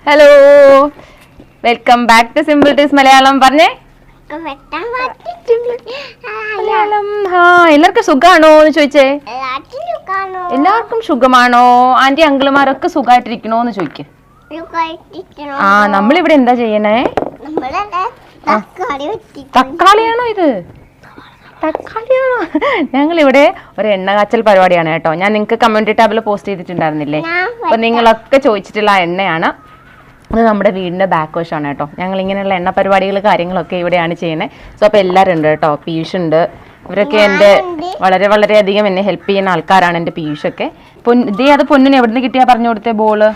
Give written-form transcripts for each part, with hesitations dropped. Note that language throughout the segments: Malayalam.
Hello, welcome back to SimpleTips Malayalam. പറഞ്ഞേ മലയാളം. എല്ലാവർക്കും സുഖാണോ എന്ന് ചോദിച്ചേ. എല്ലാവർക്കും സുഖമാണോ? ആന്റി അങ്കിളുമാരൊക്കെ സുഖമായിട്ടിരിക്കണോന്ന് ചോദിക്കേ. നമ്മളിവിടെ എന്താ ചെയ്യണേ? തക്കാളിയാണോ ഇത്? തക്കാളിയാണോ? ഞങ്ങളിവിടെ ഒരു എണ്ണ കാച്ചൽ പരിപാടിയാണ് കേട്ടോ. ഞാൻ നിങ്ങൾക്ക് കമ്മ്യൂണിറ്റി ടാബിൽ പോസ്റ്റ് ചെയ്തിട്ടുണ്ടായിരുന്നില്ലേ? അപ്പൊ നിങ്ങളൊക്കെ ചോദിച്ചിട്ടുള്ള എണ്ണയാണ്. അത് നമ്മുടെ വീടിൻ്റെ ബാക്ക് വശമാണ് കേട്ടോ. ഞങ്ങൾ ഇങ്ങനെയുള്ള എണ്ണ പരിപാടികൾ കാര്യങ്ങളൊക്കെ ഇവിടെയാണ് ചെയ്യുന്നത്. സോ അപ്പോൾ എല്ലാവരും ഉണ്ട് കേട്ടോ. പീയൂഷ് ഉണ്ട്. ഇവരൊക്കെ എൻ്റെ വളരെയധികം എന്നെ ഹെൽപ്പ് ചെയ്യുന്ന ആൾക്കാരാണ്. എൻ്റെ പീയൂഷൊക്കെ. അത് പൊന്നിന് എവിടെ നിന്ന് കിട്ടിയാ പറഞ്ഞു കൊടുത്തേ? ബോള്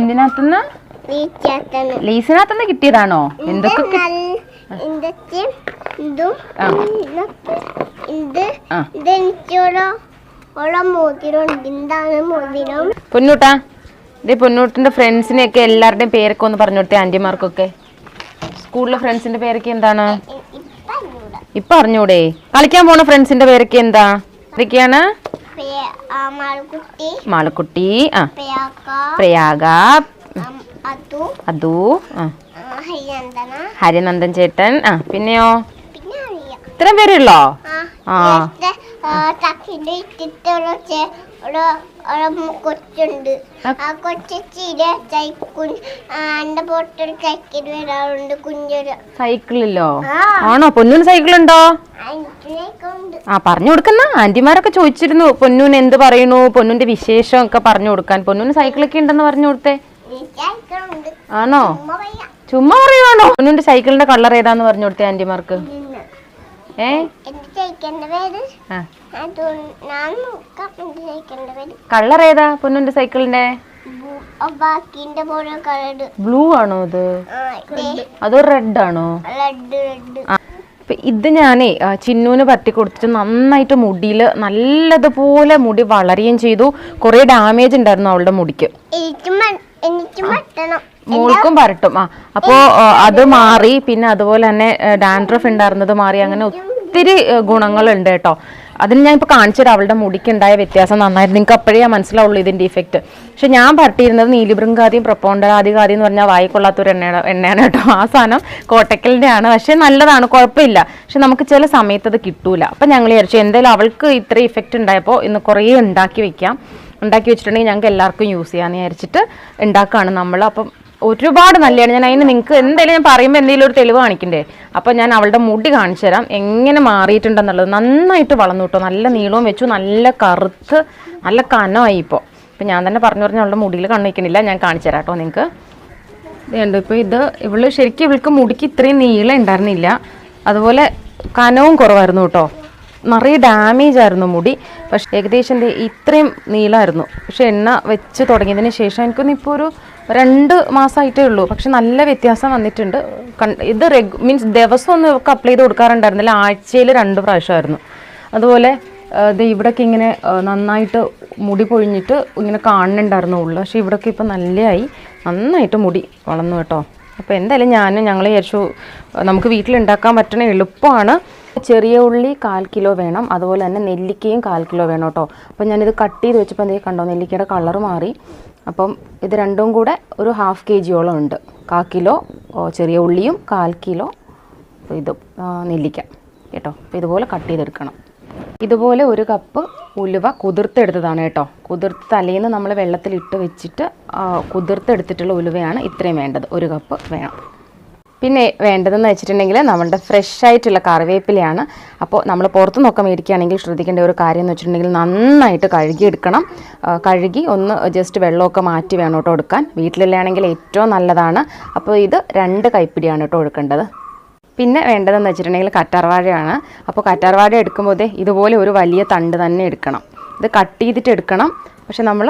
എന്തിനകത്തുനിന്ന്? ലീസിനകത്തുനിന്ന് കിട്ടിയതാണോ? എന്തൊക്കെ പൊന്നൂട്ടാ, ഇതേ പൊന്നൂട്ടിന്റെ ഫ്രണ്ട്സിനെയൊക്കെ എല്ലാവരുടെയും പേരൊക്കെ ഒന്ന് പറഞ്ഞു കൊടുത്തേ. ആന്റിമാർക്കൊക്കെ സ്കൂളിലെ ഫ്രണ്ട്സിന്റെ പേരൊക്കെ എന്താണ്? ഇപ്പൊ അറിഞ്ഞൂടെ? കളിക്കാൻ പോണ ഫ്രണ്ട്സിന്റെ പേരൊക്കെ എന്താ? ഇതൊക്കെയാണ് മാളക്കുട്ടി, പ്രയാഗ, അതു, ഹരിനന്ദൻ ചേട്ടൻ. പിന്നെയോ? ഇത്രയും പേരുള്ളോ? സൈക്കിളിലോ? ആണോ? പൊന്നൂന് സൈക്കിളുണ്ടോ? പറഞ്ഞു കൊടുക്കുന്ന ആന്റിമാരൊക്കെ ചോദിച്ചിരുന്നു പൊന്നൂന് എന്ത് പറയണു, പൊന്നൂന്റെ വിശേഷം ഒക്കെ പറഞ്ഞു കൊടുക്കാൻ. പൊന്നൂന് സൈക്കിളൊക്കെ ഉണ്ടെന്ന് പറഞ്ഞു കൊടുത്തേ. ആണോ? ചുമ്മാ പറയുവാണോ? പൊന്നൂന്റെ സൈക്കിളിന്റെ കളർ ഏതാന്ന് പറഞ്ഞു കൊടുത്തേ ആന്റിമാർക്ക്. കളർ ഏതാ പൊന്നൂന്റെ സൈക്കിളിന്റെ? ബ്ലൂ ആണോ? അതോ റെഡ് ആണോ? ഇത് ഞാനേ ചിന്നൂന് പറ്റി കൊടുത്തിട്ട് നന്നായിട്ട് മുടിയിൽ നല്ലതുപോലെ മുടി വളരുകയും ചെയ്തു. കുറെ ഡാമേജ് ഉണ്ടായിരുന്നു അവളുടെ മുടിക്ക്. മോൾക്കും പരട്ടും. അപ്പോൾ അത് മാറി. പിന്നെ അതുപോലെ തന്നെ ഡാൻഡ്രഫ് ഉണ്ടായിരുന്നത് മാറി. അങ്ങനെ ഒത്തിരി ഗുണങ്ങളുണ്ട് കേട്ടോ. അതിന് ഞാൻ ഇപ്പോൾ കാണിച്ചത് അവളുടെ മുടിക്കുണ്ടായ വ്യത്യാസം നന്നായിട്ട് നിങ്ങൾക്ക് അപ്പോഴേ മനസ്സിലാവുള്ളൂ ഇതിൻ്റെ ഇഫക്റ്റ്. പക്ഷെ ഞാൻ പരട്ടിയിരുന്നത് നീലിഭൃംഗാദിയും പ്രപ്പോണ്ടരാധികാദി എന്ന് പറഞ്ഞാൽ വായിക്കൊള്ളാത്തൊരു എണ്ണയാണ് കേട്ടോ. ആ സാധനം കോട്ടക്കലിൻ്റെ ആണ്. പക്ഷെ നല്ലതാണ്, കുഴപ്പമില്ല. പക്ഷെ നമുക്ക് ചില സമയത്ത് അത് കിട്ടൂല. അപ്പം ഞങ്ങൾ വിചാരിച്ചു എന്തായാലും അവൾക്ക് ഇത്ര ഇഫക്റ്റ് ഉണ്ടായപ്പോൾ ഇന്ന് കുറേ ഉണ്ടാക്കി വെച്ചിട്ടുണ്ടെങ്കിൽ ഞങ്ങൾക്ക് എല്ലാവർക്കും യൂസ് ചെയ്യാമെന്ന് വിചാരിച്ചിട്ട് ഉണ്ടാക്കുകയാണ് നമ്മൾ. അപ്പം ഒരുപാട് നല്ലതാണ്. ഞാൻ അതിന് നിങ്ങൾക്ക് എന്തായാലും ഞാൻ പറയുമ്പോൾ എന്തെങ്കിലും ഒരു തെളിവ് കാണിക്കണ്ടേ. അപ്പോൾ ഞാൻ അവളുടെ മുടി കാണിച്ചു തരാം എങ്ങനെ മാറിയിട്ടുണ്ടെന്നുള്ളത്. നന്നായിട്ട് വളർന്നു കേട്ടോ. നല്ല നീളവും വെച്ചു, നല്ല കറുത്ത്, നല്ല കനമായി ഇപ്പോൾ. ഇപ്പം ഞാൻ തന്നെ പറഞ്ഞു അവളുടെ മുടിയിൽ കണ്ണ് വയ്ക്കണില്ല. ഞാൻ കാണിച്ചു തരാം കേട്ടോ നിങ്ങൾക്ക്. ഇതുണ്ട്. ഇപ്പോൾ ഇവൾക്ക് മുടിക്ക് ഇത്രയും നീളം ഉണ്ടായിരുന്നില്ല. അതുപോലെ കനവും കുറവായിരുന്നു കേട്ടോ. നിറയെ ഡാമേജ് ആയിരുന്നു മുടി. പക്ഷേ ഏകദേശം ഇത്രയും നീളമായിരുന്നു. പക്ഷെ എണ്ണ വെച്ച് തുടങ്ങിയതിന് ശേഷം എനിക്കൊന്നും ഇപ്പോൾ ഒരു 2 മാസമായിട്ടേ ഉള്ളൂ. പക്ഷെ നല്ല വ്യത്യാസം വന്നിട്ടുണ്ട്. ഇത് മീൻസ് ദിവസമൊന്നും ഇവർക്ക് അപ്ലൈ ചെയ്ത് കൊടുക്കാറുണ്ടായിരുന്നില്ല. ആഴ്ചയിൽ 2 പ്രാവശ്യമായിരുന്നു. അതുപോലെ ഇവിടേക്ക് ഇങ്ങനെ നന്നായിട്ട് മുടി പൊഴിഞ്ഞിട്ട് ഇങ്ങനെ കാണുന്നുണ്ടായിരുന്നു ഉള്ളു. പക്ഷേ ഇവിടേക്ക് ഇപ്പം നന്നായിട്ട് മുടി വളർന്നു കേട്ടോ. അപ്പോൾ എന്തായാലും ഞങ്ങൾ വിചാരിച്ചു നമുക്ക് വീട്ടിലുണ്ടാക്കാൻ പറ്റണ എളുപ്പമാണ്. ചെറിയ ഉള്ളി 1/4 കിലോ വേണം. അതുപോലെ തന്നെ നെല്ലിക്കയും 1/4 കിലോ വേണം കേട്ടോ. അപ്പം ഞാനിത് കട്ട് ചെയ്ത് വെച്ചപ്പോൾ എന്തേ കണ്ടോ, നെല്ലിക്കയുടെ കളർ മാറി. അപ്പം ഇത് രണ്ടും കൂടെ ഒരു 1/2 kg ഉണ്ട്. 1/4 കിലോ ചെറിയ ഉള്ളിയും 1/4 കിലോ ഇതും നെല്ലിക്ക കേട്ടോ. അപ്പോൾ ഇതുപോലെ കട്ട് ചെയ്തെടുക്കണം. ഇതുപോലെ 1 കപ്പ് ഉലുവ കുതിർത്തെടുത്തതാണ് കേട്ടോ. തലേന്ന് നമ്മൾ വെള്ളത്തിലിട്ട് വെച്ചിട്ട് കുതിർത്തെടുത്തിട്ടുള്ള ഉലുവയാണ് ഇത്രയും വേണ്ടത്. 1 കപ്പ് വേണം. പിന്നെ വേണ്ടതെന്ന് വെച്ചിട്ടുണ്ടെങ്കിൽ നമ്മുടെ ഫ്രഷ് ആയിട്ടുള്ള കറിവേപ്പിലയാണ്. അപ്പോൾ നമ്മൾ പുറത്തുനിന്നൊക്കെ മേടിക്കുകയാണെങ്കിൽ ശ്രദ്ധിക്കേണ്ട ഒരു കാര്യം എന്ന് വെച്ചിട്ടുണ്ടെങ്കിൽ നന്നായിട്ട് കഴുകിയെടുക്കണം. കഴുകി ഒന്ന് ജസ്റ്റ് വെള്ളമൊക്കെ മാറ്റി വേണം കേട്ടോ എടുക്കാൻ. വീട്ടിലുള്ളതാണെങ്കിൽ ഏറ്റവും നല്ലതാണ്. അപ്പോൾ ഇത് 2 കൈപ്പിടിയാണ് കേട്ടോ എടുക്കേണ്ടത്. പിന്നെ വേണ്ടതെന്ന് വെച്ചിട്ടുണ്ടെങ്കിൽ കറ്റാർവാഴയാണ്. അപ്പോൾ കറ്റാർവാഴ എടുക്കുമ്പോൾ ഇതുപോലെ ഒരു വലിയ തണ്ട് തന്നെ എടുക്കണം. ഇത് കട്ട് ചെയ്തിട്ട് എടുക്കണം. പക്ഷെ നമ്മൾ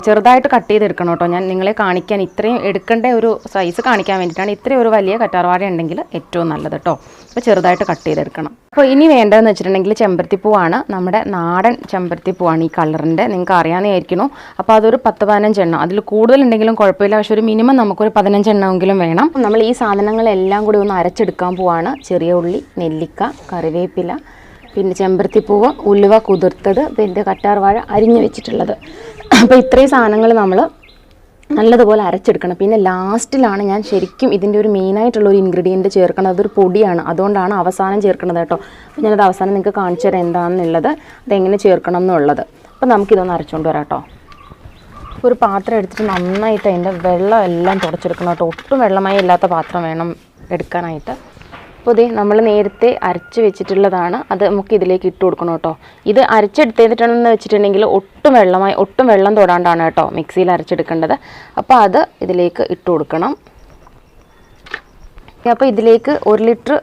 ചെറുതായിട്ട് കട്ട് ചെയ്തെടുക്കണം കേട്ടോ. ഞാൻ നിങ്ങളെ കാണിക്കാൻ ഇത്രയും എടുക്കേണ്ട ഒരു സൈസ് കാണിക്കാൻ വേണ്ടിയിട്ടാണ്. ഇത്രയും ഒരു വലിയ കറ്റാർവാഴ ഉണ്ടെങ്കിൽ ഏറ്റവും നല്ലത് കേട്ടോ. അപ്പോൾ ചെറുതായിട്ട് കട്ട് ചെയ്തെടുക്കണം. അപ്പോൾ ഇനി വേണ്ടതെന്ന് വെച്ചിട്ടുണ്ടെങ്കിൽ ചെമ്പരത്തിപ്പൂവാണ്. നമ്മുടെ നാടൻ ചെമ്പരത്തിപ്പൂവാണ് ഈ കളറിൻ്റെ. നിങ്ങൾക്ക് അറിയാമെന്നായിരിക്കണോ. അപ്പോൾ അതൊരു 10-15 എണ്ണം. അതിൽ കൂടുതലുണ്ടെങ്കിലും കുഴപ്പമില്ല. പക്ഷെ ഒരു മിനിമം നമുക്കൊരു 15 എണ്ണമെങ്കിലും വേണം. നമ്മൾ ഈ സാധനങ്ങളെല്ലാം കൂടി ഒന്ന് അരച്ചെടുക്കാൻ പോവാണ്. ചെറിയ ഉള്ളി, നെല്ലിക്ക, കറിവേപ്പില, പിന്നെ ചെമ്പരത്തിപ്പൂവ്, ഉലുവ കുതിർത്തത്, പിന്നെ കറ്റാർവാഴ അരിഞ്ഞു വെച്ചിട്ടുള്ളത്. അപ്പോൾ ഇത്രയും സാധനങ്ങൾ നമ്മൾ നല്ലതുപോലെ അരച്ചെടുക്കണം. പിന്നെ ലാസ്റ്റിലാണ് ഞാൻ ശരിക്കും ഇതിൻ്റെ ഒരു മെയിനായിട്ടുള്ളൊരു ഇൻഗ്രീഡിയൻറ്റ് ചേർക്കണം. അതൊരു പൊടിയാണ്, അതുകൊണ്ടാണ് അവസാനം ചേർക്കുന്നത് കേട്ടോ. അപ്പോൾ ഞാനത് അവസാനം നിങ്ങൾക്ക് കാണിച്ചു തരാം എന്താണെന്നുള്ളത്, അതെങ്ങനെ ചേർക്കണം എന്നുള്ളത്. അപ്പോൾ നമുക്കിതൊന്ന് അരച്ചുകൊണ്ട് വരാം കേട്ടോ. ഒരു പാത്രം എടുത്തിട്ട് നന്നായിട്ട് അതിൻ്റെ വെള്ളം എല്ലാം തുടച്ചെടുക്കണം കേട്ടോ. ഒട്ടും വെള്ളമായി ഇല്ലാത്ത പാത്രം വേണം എടുക്കാനായിട്ട്. അപ്പോൾ ഇതേ നമ്മൾ നേരത്തെ അരച്ച് വെച്ചിട്ടുള്ളതാണ്, അത് നമുക്ക് ഇതിലേക്ക് ഇട്ട് കൊടുക്കണം കേട്ടോ. ഇത് അരച്ചെടുത്തിട്ടുണ്ടെന്ന് വെച്ചിട്ടുണ്ടെങ്കിൽ ഒട്ടും വെള്ളം തൊടാണ്ടാണ് കേട്ടോ മിക്സിയിൽ അരച്ചെടുക്കേണ്ടത്. അപ്പോൾ അത് ഇതിലേക്ക് ഇട്ട് കൊടുക്കണം. അപ്പോൾ ഇതിലേക്ക് 1 ലിറ്റർ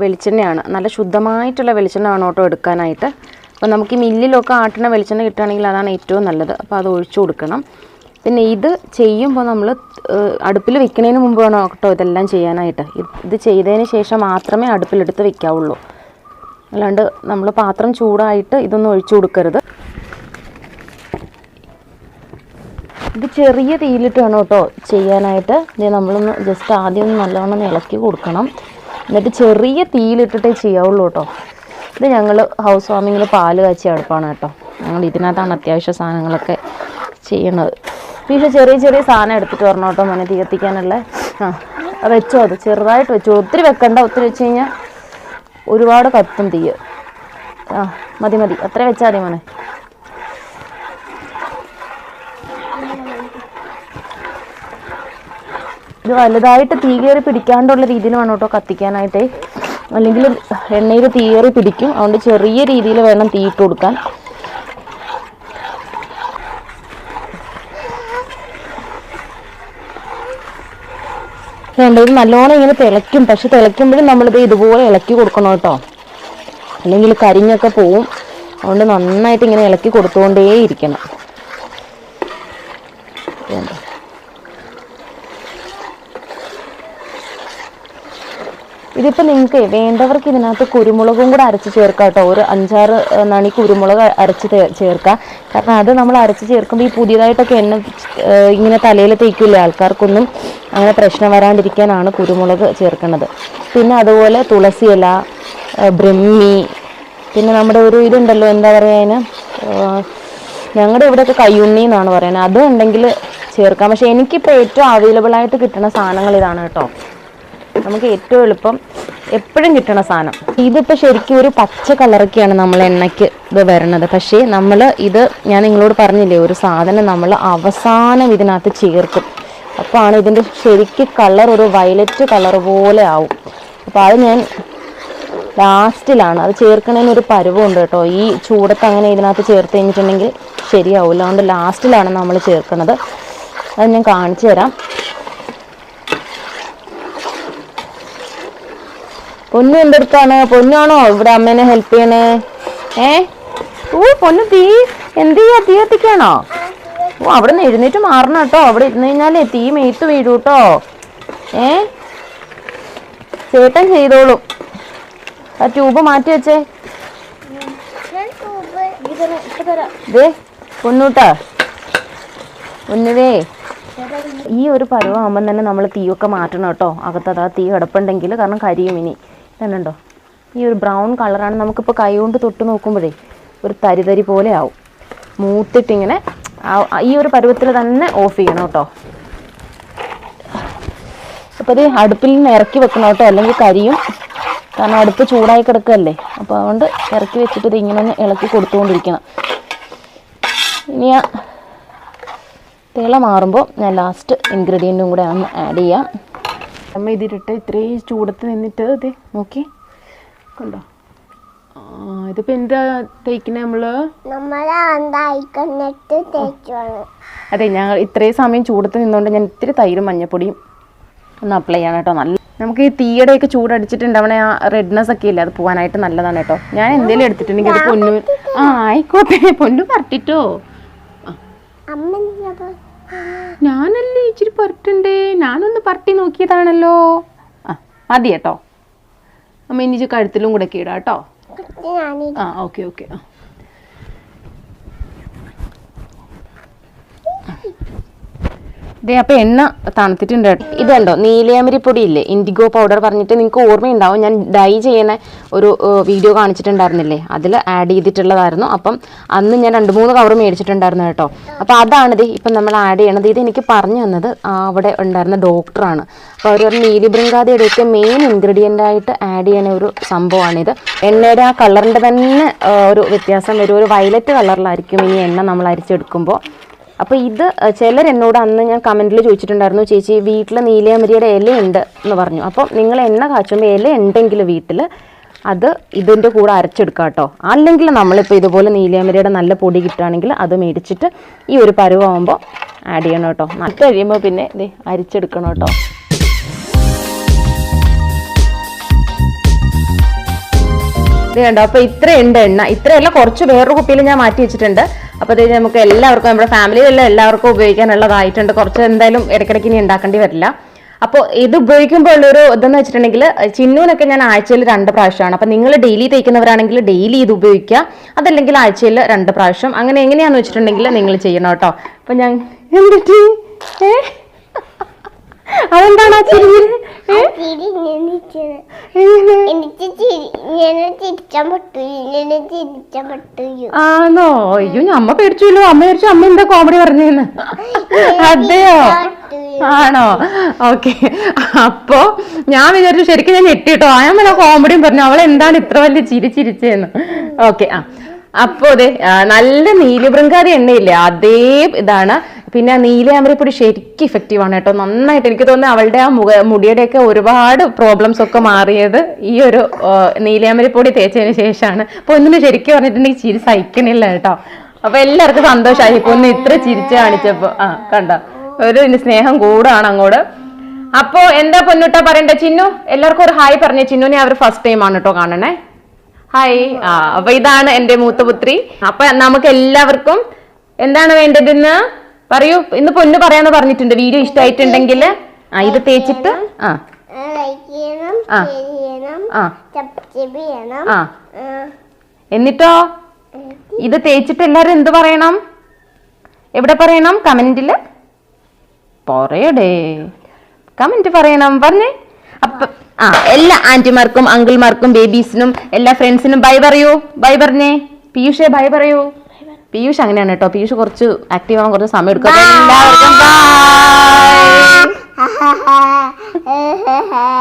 വെളിച്ചെണ്ണയാണ്, നല്ല ശുദ്ധമായിട്ടുള്ള വെളിച്ചെണ്ണ വേണം കേട്ടോ എടുക്കാനായിട്ട്. അപ്പോൾ നമുക്ക് ഈ മില്ലിലൊക്കെ ആട്ടുന്ന വെളിച്ചെണ്ണ കിട്ടുകയാണെങ്കിൽ അതാണ് ഏറ്റവും നല്ലത്. അപ്പോൾ അത് ഒഴിച്ചു കൊടുക്കണം. പിന്നെ ഇത് ചെയ്യുമ്പോൾ നമ്മൾ അടുപ്പിൽ വെക്കുന്നതിന് മുമ്പ് വേണം കേട്ടോ ഇതെല്ലാം ചെയ്യാനായിട്ട്. ഇത് ചെയ്തതിന് ശേഷം മാത്രമേ അടുപ്പിലെടുത്ത് വെക്കാവുള്ളൂ. അല്ലാണ്ട് നമ്മൾ പാത്രം ചൂടായിട്ട് ഇതൊന്നും ഒഴിച്ചു കൊടുക്കരുത്. ഇത് ചെറിയ തീയിലിട്ട് വേണം കേട്ടോ ചെയ്യാനായിട്ട്. ഇത് നമ്മളൊന്ന് ജസ്റ്റ് ആദ്യം ഒന്ന് നല്ലവണ്ണം ഇളക്കി കൊടുക്കണം. എന്നിട്ട് ചെറിയ തീയിലിട്ടിട്ടേ ചെയ്യാവുള്ളൂ കേട്ടോ. ഇത് ഞങ്ങൾ ഹൗസ് വാമിങ്ങിൽ പാല് കാച്ചിയ അടുപ്പാണ് കേട്ടോ. ഞങ്ങൾ ഇതിനകത്താണ് അത്യാവശ്യ സാധനങ്ങളൊക്കെ ചെയ്യണത്. പിന്നെ ചെറിയ സാധനം എടുത്തിട്ട് വരണം കേട്ടോ മോനെ തീ കത്തിക്കാനുള്ള. വെച്ചോ, അത് ചെറുതായിട്ട് വെച്ചോ, ഒത്തിരി വെക്കണ്ട. ഒത്തിരി വെച്ച് കഴിഞ്ഞാൽ ഒരുപാട് കത്തും തീ. മതി അത്ര വെച്ചാൽ മതി മോനെ. ഇത് വലുതായിട്ട് തീ കയറി പിടിക്കാണ്ടുള്ള രീതിയിൽ വേണം കേട്ടോ കത്തിക്കാനായിട്ട്, അല്ലെങ്കിൽ എണ്ണയിൽ തീ കയറി പിടിക്കും. അതുകൊണ്ട് ചെറിയ രീതിയിൽ വേണം തീ ഇട്ട് കൊടുക്കാൻ. ഇത് നല്ലോണം ഇങ്ങനെ തിളയ്ക്കും. പക്ഷെ തിളയ്ക്കുമ്പോഴും നമ്മളിത് ഇതുപോലെ ഇളക്കി കൊടുക്കണം കേട്ടോ, അല്ലെങ്കിൽ കരിഞ്ഞൊക്കെ പോവും. അതുകൊണ്ട് നന്നായിട്ട് ഇങ്ങനെ ഇളക്കി കൊടുത്തുകൊണ്ടേയിരിക്കണം. ഇതിപ്പോൾ നിങ്ങൾക്ക് വേണ്ടവർക്ക് ഇതിനകത്ത് കുരുമുളകും കൂടെ അരച്ച് ചേർക്കാം കേട്ടോ. ഒരു 5-6 നണി കുരുമുളക് അരച്ച് ചേർക്കാം. കാരണം അത് നമ്മൾ അരച്ച് ചേർക്കുമ്പോൾ ഈ പുതിയതായിട്ടൊക്കെ എണ്ണ ഇങ്ങനെ തലയിൽ തേക്കില്ല ആൾക്കാർക്കൊന്നും അങ്ങനെ പ്രശ്നം വരാണ്ടിരിക്കാനാണ് കുരുമുളക് ചേർക്കുന്നത്. പിന്നെ അതുപോലെ തുളസി ഇല, ബ്രഹ്മി, പിന്നെ നമ്മുടെ ഒരു ഇതുണ്ടല്ലോ, എന്താ പറയുക അതിന്, ഞങ്ങളുടെ ഇവിടെയൊക്കെ കയ്യുണ്ണി എന്നാണ് പറയുന്നത്, അത് ഉണ്ടെങ്കിൽ ചേർക്കാം. പക്ഷേ എനിക്കിപ്പോൾ ഏറ്റവും അവൈലബിളായിട്ട് കിട്ടുന്ന സാധനങ്ങൾ ഇതാണ് കേട്ടോ. നമുക്ക് ഏറ്റവും എളുപ്പം എപ്പോഴും കിട്ടണ സാധനം ഇതിപ്പോൾ ശരിക്കും ഒരു പച്ച കളറൊക്കെയാണ് നമ്മൾ എണ്ണയ്ക്ക് ഇത് വരണത്. പക്ഷേ നമ്മൾ ഇത് ഞാൻ നിങ്ങളോട് പറഞ്ഞില്ലേ, ഒരു സാധനം നമ്മൾ അവസാനം ഇതിനകത്ത് ചേർക്കും. അപ്പോൾ ആണ് ഇതിൻ്റെ ശരിക്കും കളർ ഒരു വയലറ്റ് കളർ പോലെ ആവും. അപ്പോൾ അത് ഞാൻ ലാസ്റ്റിലാണ് അത് ചേർക്കണതിന് ഒരു പരുവമുണ്ട് കേട്ടോ. ഈ ചൂടത്ത് അങ്ങനെ ഇതിനകത്ത് ചേർത്ത് കഴിഞ്ഞിട്ടുണ്ടെങ്കിൽ ശരിയാവില്ല. അതുകൊണ്ട് ലാസ്റ്റിലാണ് നമ്മൾ ചേർക്കുന്നത്. അത് ഞാൻ കാണിച്ചു തരാം. പൊന്നു എൻ്റെ അടുത്താണ്. പൊന്നാണോ ഇവിടെ അമ്മേനെ ഹെൽപ്പ് ചെയ്യണേ? പൊന്നു തീ എന്ത് ചെയ്യാ? തീ കത്തിക്കാണോ? അവിടെ നിന്ന് എഴുന്നേറ്റ് മാറണം കേട്ടോ. അവിടെ ഇരുന്ന് കഴിഞ്ഞാലേ തീ മേത്ത് വീഴും കേട്ടോ. ചേട്ടൻ ചെയ്തോളും. ആ ട്യൂബ് മാറ്റി വെച്ചേ. ദേ പൊന്നൂട്ടാ, പൊന്നുവേ, ഈ ഒരു പരുവാകുമ്പം തന്നെ നമ്മൾ തീയൊക്കെ മാറ്റണം കേട്ടോ. അകത്തതാ തീ കിടപ്പുണ്ടെങ്കിൽ, കാരണം കരിയും. ഇനി തന്നെയുണ്ടോ ഈ ഒരു ബ്രൗൺ കളറാണ്. നമുക്കിപ്പോൾ കൈ കൊണ്ട് തൊട്ട് നോക്കുമ്പോഴേ ഒരു തരി പോലെ ആവും. മൂത്തിട്ടിങ്ങനെ ഈ ഒരു പരുവത്തിൽ തന്നെ ഓഫ് ചെയ്യണം കേട്ടോ. അപ്പോൾ ഇത് അടുപ്പിൽ നിന്ന് ഇറക്കി വെക്കണം കേട്ടോ, അല്ലെങ്കിൽ കരിയും. കാരണം അടുപ്പ് ചൂടായി കിടക്കുകയല്ലേ. അപ്പോൾ അതുകൊണ്ട് ഇറക്കി വെച്ചിട്ട് ഇത് ഇങ്ങനെ ഒന്ന് ഇളക്കി കൊടുത്തുകൊണ്ടിരിക്കണം. ഇനി ആ തിള മാറുമ്പോൾ ഞാൻ ലാസ്റ്റ് ഇൻഗ്രീഡിയൻറ്റും കൂടെ ഒന്ന് ആഡ് ചെയ്യാം. നമ്മൾ ഇതിലിട്ട് ഇത്രയും ചൂടത്ത് നിന്നിട്ട് ഇത് നോക്കി കണ്ടോ. ഇതിപ്പോൾ എന്താ തേക്കുന്നത് അതെ, ഞാൻ ഇത്രയും സമയം ചൂടത്ത് നിന്നുകൊണ്ട് ഞാൻ ഇത്തിരി തൈരും മഞ്ഞപ്പൊടിയും ഒന്ന് അപ്ലൈ ചെയ്യണം കേട്ടോ. നല്ല നമുക്ക് ഈ തീയുടെയൊക്കെ ചൂടടിച്ചിട്ടുണ്ടാവണേ ആ റെഡ്നെസ് ഒക്കെ ഇല്ലേ, അത് പോകാനായിട്ട് നല്ലതാണ് കേട്ടോ. ഞാൻ എന്തെങ്കിലും എടുത്തിട്ടുണ്ടെങ്കിൽ അത് പൊന്നു ആയിക്കോട്ടെ, പൊന്നു പറട്ടിട്ടോ. ഞാനല്ലേ ഇച്ചിരി പറട്ടുണ്ടേ, ഞാനൊന്ന് പറട്ടി നോക്കിയതാണല്ലോ. മതി കേട്ടോ അമ്മ. ഇനി കഴുത്തിലും കൂടെ ഒക്കെ ഇടാം കേട്ടോ. ഓക്കെ. ഇതേ അപ്പോൾ എണ്ണ തണുത്തിട്ടുണ്ട്. ഇതുണ്ടോ നീലയാമരി പൊടി ഇല്ലേ, ഇൻഡിഗോ പൗഡർ പറഞ്ഞിട്ട് നിങ്ങൾക്ക് ഓർമ്മയുണ്ടാവും, ഞാൻ ഡൈ ചെയ്യുന്ന ഒരു വീഡിയോ കാണിച്ചിട്ടുണ്ടായിരുന്നില്ലേ, അതിൽ ആഡ് ചെയ്തിട്ടുള്ളതായിരുന്നു. അപ്പം അന്ന് ഞാൻ 2-3 കവർ മേടിച്ചിട്ടുണ്ടായിരുന്നു കേട്ടോ. അപ്പോൾ അതാണിത് ഇപ്പം നമ്മൾ ആഡ് ചെയ്യണത്. ഇത് എനിക്ക് പറഞ്ഞു തന്നത് അവിടെ ഉണ്ടായിരുന്ന ഡോക്ടറാണ്. അപ്പോൾ അവർ ഒരു നീലിബൃങ്കാതിയുടെയൊക്കെ മെയിൻ ഇൻഗ്രീഡിയൻ്റ് ആയിട്ട് ആഡ് ചെയ്യണ ഒരു സംഭവമാണിത്. എണ്ണയുടെ ആ കളറിൻ്റെ തന്നെ ഒരു വ്യത്യാസം വരും. ഒരു വയലറ്റ് കളറിലായിരിക്കും ഈ എണ്ണ നമ്മൾ അരിച്ചെടുക്കുമ്പോൾ. അപ്പോൾ ഇത് ചിലരെന്നോട് അന്ന് ഞാൻ കമൻറ്റിൽ ചോദിച്ചിട്ടുണ്ടായിരുന്നു, ചേച്ചി വീട്ടിൽ നീലയാമരിയുടെ ഇലയുണ്ട് എന്ന് പറഞ്ഞു. അപ്പം നിങ്ങൾ എണ്ണ കാച്ചുമ്പോൾ ഇല ഉണ്ടെങ്കിൽ വീട്ടിൽ അത് ഇതിൻ്റെ കൂടെ അരച്ചെടുക്കാം കേട്ടോ. അല്ലെങ്കിൽ നമ്മളിപ്പോൾ ഇതുപോലെ നീലയാമരിയുടെ നല്ല പൊടി കിട്ടുകയാണെങ്കിൽ അത് മേടിച്ചിട്ട് ഈ ഒരു പരുവാകുമ്പോൾ ആഡ് ചെയ്യണം കേട്ടോ. നട്ട് കഴിയുമ്പോൾ പിന്നെ ഇത് അരിച്ചെടുക്കണം കേട്ടോ. ഇത് കണ്ടോ, അപ്പോൾ ഇത്രയുണ്ട് എണ്ണ. ഇത്രയല്ല, കുറച്ച് വേറൊരു കുപ്പിയിൽ ഞാൻ മാറ്റി വെച്ചിട്ടുണ്ട്. അപ്പോൾ ഇത് നമുക്ക് എല്ലാവർക്കും, നമ്മുടെ ഫാമിലിയിലെല്ലാം എല്ലാവർക്കും ഉപയോഗിക്കാനുള്ളതായിട്ടുണ്ട്. കുറച്ച് എന്തായാലും ഇടയ്ക്കിടയ്ക്ക് ഇനി ഉണ്ടാക്കേണ്ടി വരില്ല. അപ്പോൾ ഇത് ഉപയോഗിക്കുമ്പോൾ ഉള്ളൊരു ഇതെന്ന് വെച്ചിട്ടുണ്ടെങ്കിൽ, ചിന്നൂനൊക്കെ ഞാൻ ആഴ്ചയിൽ 2 പ്രാവശ്യമാണ്. അപ്പോൾ നിങ്ങൾ ഡെയിലി തേക്കുന്നവരാണെങ്കിൽ ഡെയിലി ഇത് ഉപയോഗിക്കുക, അതല്ലെങ്കിൽ ആഴ്ചയിൽ 2 പ്രാവശ്യം. അങ്ങനെ എങ്ങനെയാണെന്ന് വെച്ചിട്ടുണ്ടെങ്കിൽ നിങ്ങൾ ചെയ്യണം കേട്ടോ. അപ്പോൾ ഞാൻ എന്നിട്ട് അതെന്താണ് ആണോ? അയ്യോ, അമ്മ പേടിച്ചല്ലോ. അമ്മ പേടിച്ചു അമ്മ എന്താ കോമഡി പറഞ്ഞേന്ന്. അതെയോ? ആണോ? ഓക്കെ. അപ്പോ ഞാൻ വിചാരിച്ചു, ശരിക്കും ഞാൻ ഞെട്ടിട്ടോ. അയാൾ കോമഡിയും പറഞ്ഞു, അവൾ എന്താണ് ഇത്ര വലിയ ചിരിച്ചേന്ന്. ഓക്കെ. അപ്പോൾ അതെ, നല്ല നീലിബൃങ്കാതി എണ്ണയില്ലേ, അതേ ഇതാണ്. പിന്നെ നീലയാമരിപ്പൊടി ശരിക്കും ഇഫക്റ്റീവാണ് കേട്ടോ. നന്നായിട്ട് എനിക്ക് തോന്നുന്നു അവളുടെ ആ മുടിയുടെയൊക്കെ ഒരുപാട് പ്രോബ്ലംസ് ഒക്കെ മാറിയത് ഈ ഒരു നീലയാമരിപ്പൊടി തേച്ചതിന് ശേഷമാണ്. അപ്പോൾ ഒന്നിനും ശരിക്കും പറഞ്ഞിട്ടുണ്ടെങ്കിൽ ചിരി സഹിക്കണില്ല കേട്ടോ. അപ്പോൾ എല്ലാവർക്കും സന്തോഷമായി. ഇപ്പോൾ ഒന്ന് ഇത്ര ചിരിച്ച് കാണിച്ചപ്പോൾ കണ്ടോ, ഒരു സ്നേഹം കൂടാണ് അങ്ങോട്ട്. അപ്പോൾ എന്താ പൊന്നുട്ടാ പറയണ്ടേ? ചിന്നു എല്ലാവർക്കും ഒരു ഹായ് പറഞ്ഞേ. ചിന്നുനെ അവർ ഫസ്റ്റ് ടൈം ആണ് കേട്ടോ കാണണേ. ഹായ്. അപ്പൊ ഇതാണ് എന്റെ മൂത്ത പുത്രി. അപ്പൊ നമുക്ക് എല്ലാവർക്കും എന്താണ് വേണ്ടതെന്ന് പറയൂ. ഇന്ന് പൊന്നു പറയാന്ന് പറഞ്ഞിട്ടുണ്ട്. വീഡിയോ ഇഷ്ടമായിട്ടുണ്ടെങ്കിൽ ഇത് തേച്ചിട്ട് എന്നിട്ടോ ഇത് തേച്ചിട്ട് എല്ലാരും എന്ത് പറയണം? എവിടെ പറയണം? കമന്റില് പറയടേ, കമന്റ് പറയണം. പറഞ്ഞേ. അപ്പൊ എല്ലാ ആന്റിമാർക്കും അങ്കിൾമാർക്കും ബേബീസിനും എല്ലാ ഫ്രണ്ട്സിനും ബൈ പറയൂ. ബൈ പറഞ്ഞേ. പീയൂഷേ ബൈ പറയൂ. പീയൂഷ് അങ്ങനെയാണ് കേട്ടോ. പീയൂഷ് കുറച്ച് ആക്റ്റീവ് ആവാൻ കുറച്ച് സമയം എടുക്കും. എല്ലാവർക്കും ബൈ.